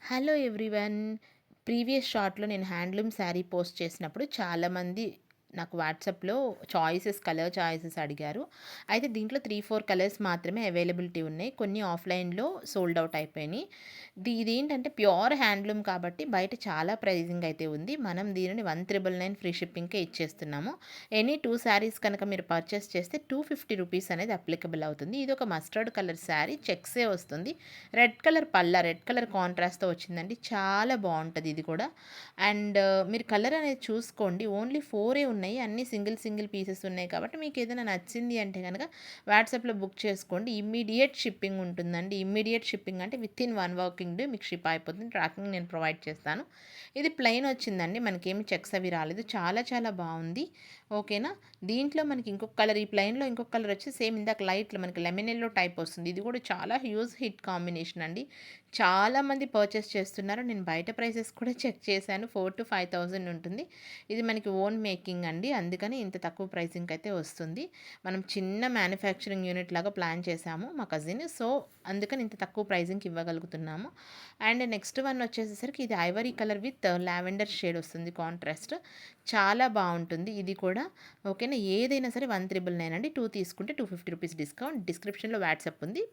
Hello everyone. Previous షార్ట్‌లో నేను handloom sari post చేసినప్పుడు చాలామంది నాకు వాట్సాప్‌లో కలర్ చాయిసెస్ అడిగారు. అయితే దీంట్లో 3, 4 కలర్స్ మాత్రమే అవైలబిలిటీ ఉన్నాయి. కొన్ని ఆఫ్‌లైన్‌లో సోల్డ్ అవుట్ అయిపోయినాయి. ఇదేంటంటే ప్యూర్ హ్యాండ్లూమ్ కాబట్టి బయట చాలా ప్రైజింగ్ అయితే ఉంది. మనం దీనిని 1,999 ఫ్రీ షిప్పింగ్‌కే ఇచ్చేస్తున్నాము. ఎనీ 2 శారీస్ కనుక మీరు పర్చేస్ చేస్తే రూ. 250 అనేది అప్లికబుల్ అవుతుంది. ఇది ఒక మస్టర్డ్ కలర్ శారీ చెక్సే వస్తుంది. రెడ్ కలర్ కాంట్రాస్ట్‌తో వచ్చిందండి. చాలా బావుంటది ఇది కూడా. అండ్ మీరు కలర్ అనేది చూసుకోండి. ఓన్లీ 4 ఉన్నాయి. అన్నీ సింగిల్ పీసెస్ ఉన్నాయి కాబట్టి మీకేదైనా నచ్చింది అంటే గనక వాట్సాప్‌లో బుక్ చేసుకోండి. ఇమ్మీడియేట్ షిప్పింగ్ ఉంటుందండి. ఇమ్మీడియేట్ షిప్పింగ్ అంటే వితిన్ 1 వర్కింగ్ డే మీకు షిప్ అయిపోతుంది. ట్రాకింగ్ నేను ప్రొవైడ్ చేస్తాను. ఇది ప్లెయిన్ వచ్చిందండి. మనకేమి చెక్స్ అవి రాలేదు. చాలా బావుంది. ఓకేనా. దీంట్లో మనకి ఇంకొక కలర్, ఈ ప్లెయిన్‌లో ఇంకొక కలర్ వచ్చి సేమ్ ఇందాక లైట్‌లో మనకి లెమన్ యెల్లో టైప్ వస్తుంది. ఇది కూడా చాలా హ్యూజ్ హిట్ కాంబినేషన్ అండి. చాలామంది పర్చేస్ చేస్తున్నారు. నేను బయట ప్రైసెస్ కూడా చెక్ చేశాను. 4,000-5,000 ఉంటుంది. ఇది మనకి ఓన్ మేకింగ్ అండి. అందుకని ఇంత తక్కువ ప్రైసింగ్‌కి అయితే వస్తుంది. మనం చిన్న మ్యానుఫ్యాక్చరింగ్ యూనిట్ లాగా ప్లాన్ చేశాము మా కజిన్. సో, అందుకని ఇంత తక్కువ ప్రైజింగ్‌కి ఇవ్వగలుగుతున్నాము. అండ్ నెక్స్ట్ వన్ వచ్చేసేసరికి ఇది Ivory colour with lavender shade వస్తుంది కాంట్రాస్ట్. చాలా బావుంటుంది ఇది కూడా. ఓకేనా. ఏదైనా సరే 1,999 అండి. 2 తీసుకుంటే రూ. 250 డిస్కౌంట్. డిస్క్రిప్షన్‌లో వాట్సాప్ ఉంది.